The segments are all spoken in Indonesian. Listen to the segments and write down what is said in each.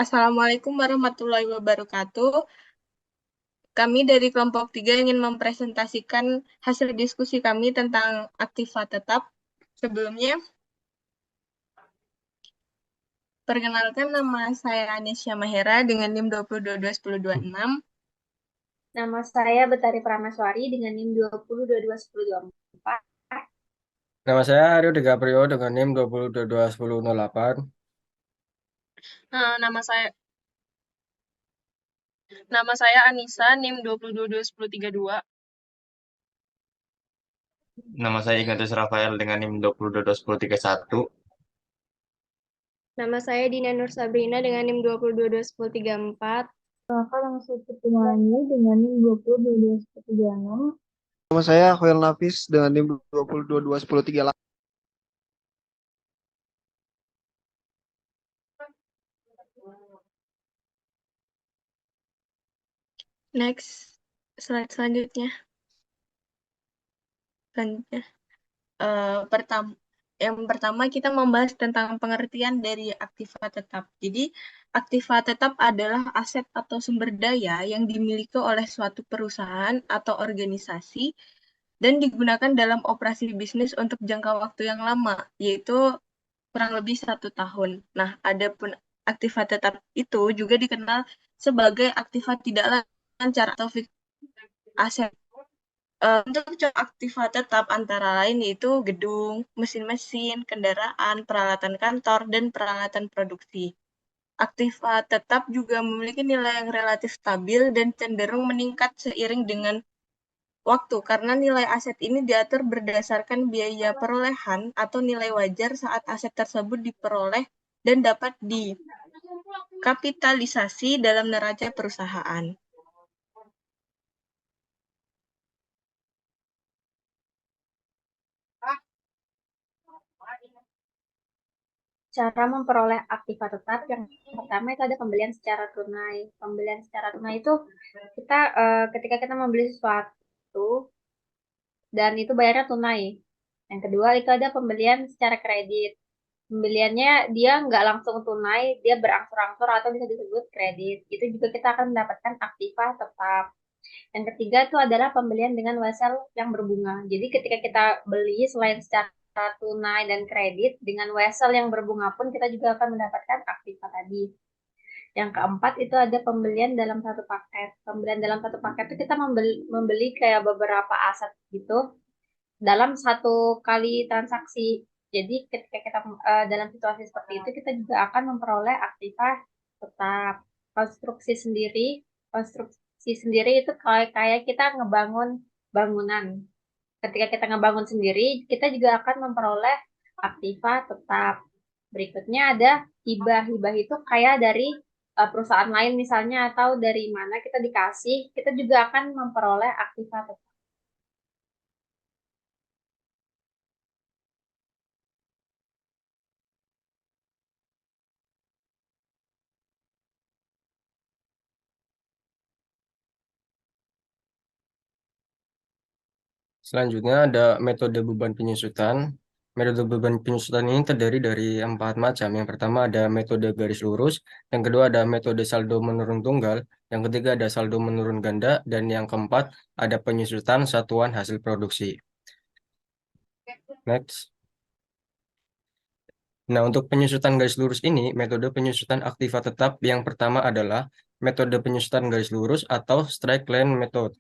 Assalamualaikum warahmatullahi wabarakatuh. Kami dari kelompok 3 ingin mempresentasikan hasil diskusi kami tentang aktiva tetap. Sebelumnya, perkenalkan nama saya Anisya Mahera dengan NIM 2022106. Nama saya Betari Prameswari dengan NIM 20221024. Nama saya Aryo Digaprio dengan NIM 20221008. Nah, nama saya Anissa NIM 2022132. Nama saya Ignatius Rafael dengan NIM 20221031. Nama saya Dina Nur Sabrina dengan NIM 20221034. Kakak langsung Putumani dengan NIM 2022-1036. Nama saya Khoel Nafis dengan NIM 2022-1038. Next, slide selanjutnya. Selanjutnya. Yang pertama kita membahas tentang pengertian dari aktiva tetap. Jadi, aktiva tetap adalah aset atau sumber daya yang dimiliki oleh suatu perusahaan atau organisasi dan digunakan dalam operasi bisnis untuk jangka waktu yang lama, yaitu kurang lebih 1 tahun. Nah, adapun aktiva tetap itu juga dikenal sebagai aktiva tidak lancar atau fixed aset. Untuk aktiva tetap antara lain yaitu gedung, mesin-mesin, kendaraan, peralatan kantor, dan peralatan produksi. Aktiva tetap juga memiliki nilai yang relatif stabil dan cenderung meningkat seiring dengan waktu karena nilai aset ini diatur berdasarkan biaya perolehan atau nilai wajar saat aset tersebut diperoleh dan dapat dikapitalisasi dalam neraca perusahaan. Cara memperoleh aktiva tetap yang pertama itu ada pembelian secara tunai. Pembelian secara tunai itu kita ketika kita membeli sesuatu dan itu bayarnya tunai. Yang kedua itu ada pembelian secara kredit. Pembeliannya dia nggak langsung tunai, dia berangsur-angsur atau bisa disebut kredit. Itu juga kita akan mendapatkan aktiva tetap. Yang ketiga itu adalah pembelian dengan wesel yang berbunga. Jadi ketika kita beli selain secara tunai dan kredit, dengan wesel yang berbunga pun kita juga akan mendapatkan aktiva tadi. Yang keempat itu ada pembelian dalam satu paket. Pembelian dalam satu paket itu kita membeli kayak beberapa aset gitu dalam satu kali transaksi. Jadi ketika kita dalam situasi seperti itu kita juga akan memperoleh aktiva tetap. Konstruksi sendiri, konstruksi sendiri itu kayak kita ngebangun bangunan. Ketika kita ngebangun sendiri, kita juga akan memperoleh aktiva tetap. Berikutnya ada hibah. Hibah itu kayak dari perusahaan lain misalnya atau dari mana kita dikasih, kita juga akan memperoleh aktiva tetap. Selanjutnya ada metode beban penyusutan. Metode beban penyusutan ini terdiri dari 4 macam. Yang pertama ada metode garis lurus, yang kedua ada metode saldo menurun tunggal, yang ketiga ada saldo menurun ganda, dan yang keempat ada penyusutan satuan hasil produksi. Next. Nah, untuk penyusutan garis lurus ini, metode penyusutan aktiva tetap yang pertama adalah metode penyusutan garis lurus atau straight line method.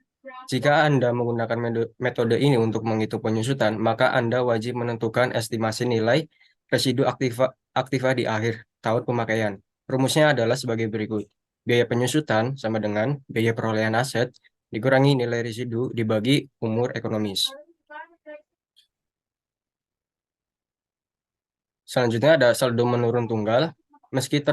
Jika Anda menggunakan metode ini untuk menghitung penyusutan, maka Anda wajib menentukan estimasi nilai residu aktiva di akhir tahun pemakaian. Rumusnya adalah sebagai berikut. Biaya penyusutan sama dengan biaya perolehan aset dikurangi nilai residu dibagi umur ekonomis. Selanjutnya ada saldo menurun tunggal. Meski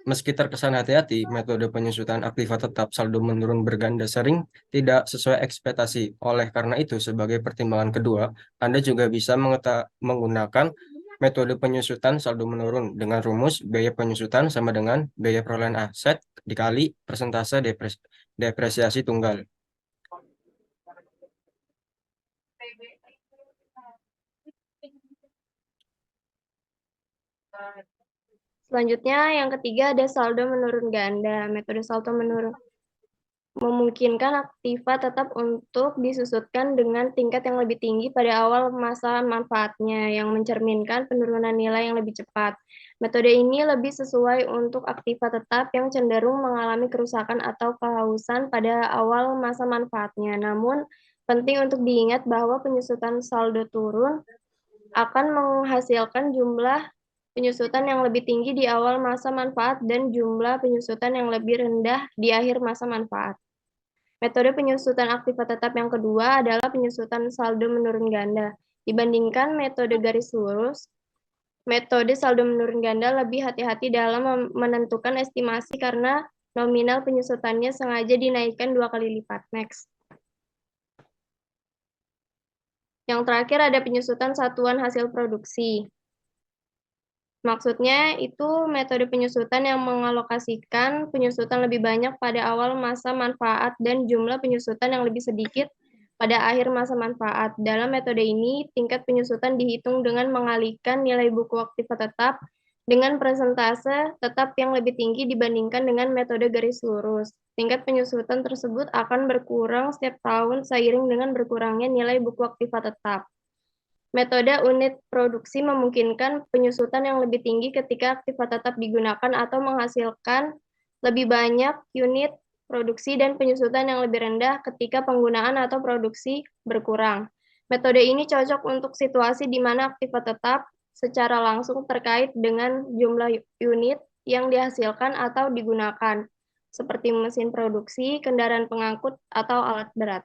meski terkesan hati-hati, metode penyusutan aktiva tetap saldo menurun berganda sering tidak sesuai ekspektasi. Oleh karena itu, sebagai pertimbangan kedua, Anda juga bisa menggunakan metode penyusutan saldo menurun dengan rumus biaya penyusutan sama dengan biaya perolehan aset dikali persentase depresiasi tunggal. Selanjutnya, yang ketiga ada saldo menurun ganda. Metode saldo menurun memungkinkan aktiva tetap untuk disusutkan dengan tingkat yang lebih tinggi pada awal masa manfaatnya, yang mencerminkan penurunan nilai yang lebih cepat. Metode ini lebih sesuai untuk aktiva tetap yang cenderung mengalami kerusakan atau kehausan pada awal masa manfaatnya. Namun, penting untuk diingat bahwa penyusutan saldo turun akan menghasilkan jumlah penyusutan yang lebih tinggi di awal masa manfaat dan jumlah penyusutan yang lebih rendah di akhir masa manfaat. Metode penyusutan aktiva tetap yang kedua adalah penyusutan saldo menurun ganda. Dibandingkan metode garis lurus, metode saldo menurun ganda lebih hati-hati dalam menentukan estimasi karena nominal penyusutannya sengaja dinaikkan 2 kali lipat. Next. Yang terakhir ada penyusutan satuan hasil produksi. Maksudnya itu metode penyusutan yang mengalokasikan penyusutan lebih banyak pada awal masa manfaat dan jumlah penyusutan yang lebih sedikit pada akhir masa manfaat. Dalam metode ini, tingkat penyusutan dihitung dengan mengalihkan nilai buku aktiva tetap dengan persentase tetap yang lebih tinggi dibandingkan dengan metode garis lurus. Tingkat penyusutan tersebut akan berkurang setiap tahun seiring dengan berkurangnya nilai buku aktiva tetap. Metode unit produksi memungkinkan penyusutan yang lebih tinggi ketika aktiva tetap digunakan atau menghasilkan lebih banyak unit produksi dan penyusutan yang lebih rendah ketika penggunaan atau produksi berkurang. Metode ini cocok untuk situasi di mana aktiva tetap secara langsung terkait dengan jumlah unit yang dihasilkan atau digunakan, seperti mesin produksi, kendaraan pengangkut, atau alat berat.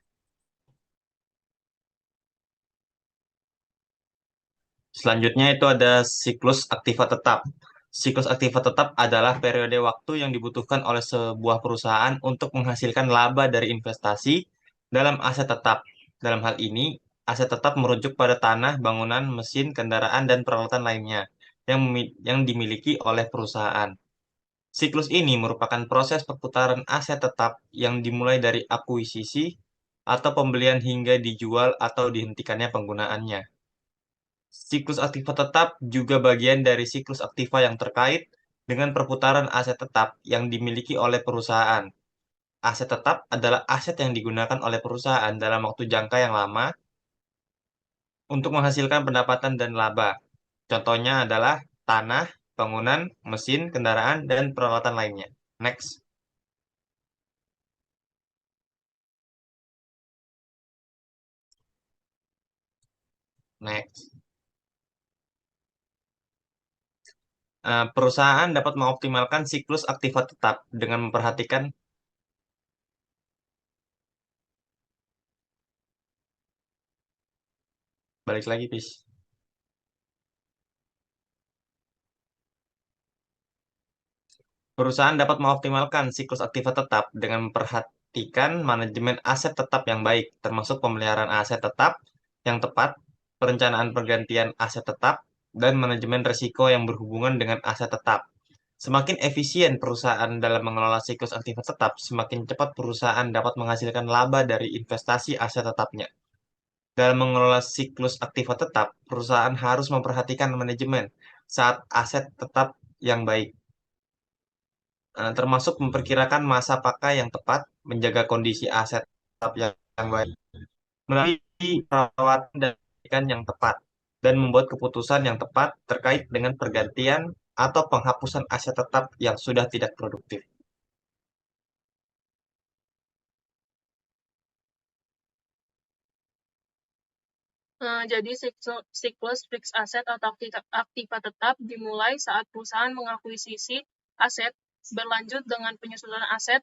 Selanjutnya itu ada siklus aktiva tetap. Siklus aktiva tetap adalah periode waktu yang dibutuhkan oleh sebuah perusahaan untuk menghasilkan laba dari investasi dalam aset tetap. Dalam hal ini, aset tetap merujuk pada tanah, bangunan, mesin, kendaraan, dan peralatan lainnya yang dimiliki oleh perusahaan. Siklus ini merupakan proses perputaran aset tetap yang dimulai dari akuisisi atau pembelian hingga dijual atau dihentikannya penggunaannya. Siklus aktiva tetap juga bagian dari siklus aktiva yang terkait dengan perputaran aset tetap yang dimiliki oleh perusahaan. Aset tetap adalah aset yang digunakan oleh perusahaan dalam waktu jangka yang lama untuk menghasilkan pendapatan dan laba. Contohnya adalah tanah, bangunan, mesin, kendaraan, dan peralatan lainnya. Next. Next. Perusahaan dapat mengoptimalkan siklus aktiva tetap dengan memperhatikan balik lagi, Pis. Perusahaan dapat mengoptimalkan siklus aktiva tetap dengan memperhatikan manajemen aset tetap yang baik, termasuk pemeliharaan aset tetap yang tepat, perencanaan pergantian aset tetap, dan manajemen risiko yang berhubungan dengan aset tetap. Semakin efisien perusahaan dalam mengelola siklus aktiva tetap, semakin cepat perusahaan dapat menghasilkan laba dari investasi aset tetapnya. Dalam mengelola siklus aktiva tetap, perusahaan harus memperhatikan manajemen saat aset tetap yang baik, termasuk memperkirakan masa pakai yang tepat, menjaga kondisi aset tetap yang baik, melalui perawatan dan pendidikan yang tepat, dan membuat keputusan yang tepat terkait dengan pergantian atau penghapusan aset tetap yang sudah tidak produktif. Jadi siklus fixed asset atau aktiva tetap dimulai saat perusahaan mengakuisisi aset, berlanjut dengan penyusunan aset,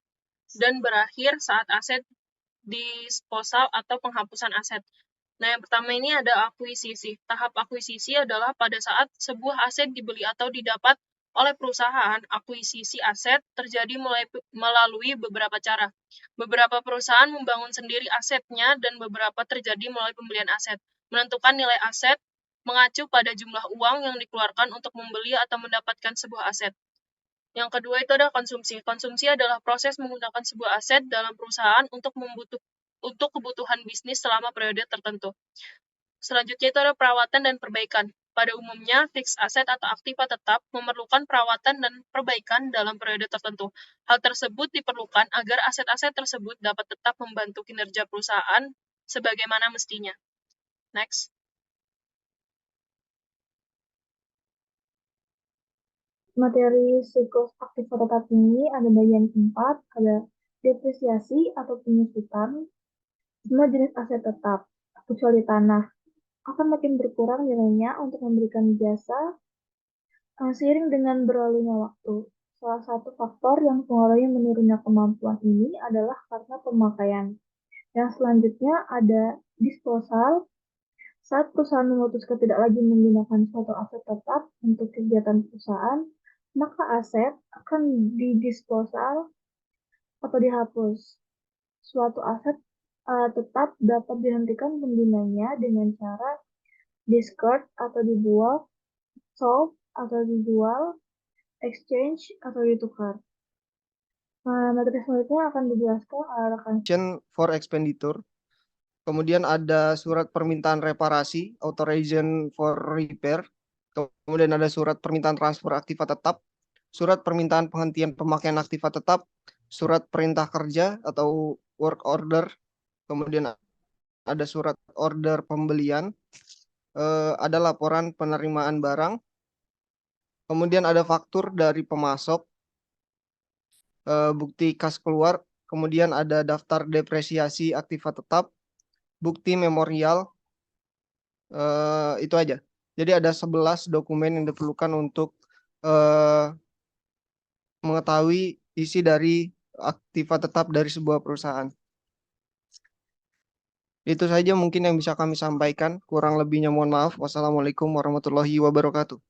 dan berakhir saat aset disposal atau penghapusan aset. Nah, yang pertama ini ada akuisisi. Tahap akuisisi adalah pada saat sebuah aset dibeli atau didapat oleh perusahaan. Akuisisi aset terjadi melalui beberapa cara. Beberapa perusahaan membangun sendiri asetnya dan beberapa terjadi melalui pembelian aset. Menentukan nilai aset mengacu pada jumlah uang yang dikeluarkan untuk membeli atau mendapatkan sebuah aset. Yang kedua itu ada konsumsi. Konsumsi adalah proses menggunakan sebuah aset dalam perusahaan untuk kebutuhan bisnis selama periode tertentu. Selanjutnya itu ada perawatan dan perbaikan. Pada umumnya, fixed asset atau aktiva tetap memerlukan perawatan dan perbaikan dalam periode tertentu. Hal tersebut diperlukan agar aset-aset tersebut dapat tetap membantu kinerja perusahaan sebagaimana mestinya. Next. Materi siklus aktiva tetap ini ada bagian 4, ada depresiasi atau penyusutan. Semua jenis aset tetap, kecuali tanah, akan makin berkurang nilainya untuk memberikan jasa seiring dengan berlalunya waktu. Salah satu faktor yang mengaruhi menurunnya kemampuan ini adalah karena pemakaian. Yang selanjutnya ada disposal. Saat perusahaan memutuskan tidak lagi menggunakan suatu aset tetap untuk kegiatan perusahaan, maka aset akan didisposal atau dihapus. Suatu aset tetap dapat dihentikan penggunanya dengan cara discard atau dibuang, sold atau dijual, exchange atau ditukar. Materi selanjutnya akan dijelaskan oleh rekan. For expenditure. Kemudian ada surat permintaan reparasi, authorization for repair. Kemudian ada surat permintaan transfer aktiva tetap, surat permintaan penghentian pemakaian aktiva tetap, surat perintah kerja atau work order. Kemudian ada surat order pembelian, ada laporan penerimaan barang. Kemudian ada faktur dari pemasok, bukti kas keluar. Kemudian ada daftar depresiasi aktiva tetap, bukti memorial, itu aja. Jadi ada 11 dokumen yang diperlukan untuk mengetahui isi dari aktiva tetap dari sebuah perusahaan. Itu saja mungkin yang bisa kami sampaikan. Kurang lebihnya mohon maaf. Wassalamualaikum warahmatullahi wabarakatuh.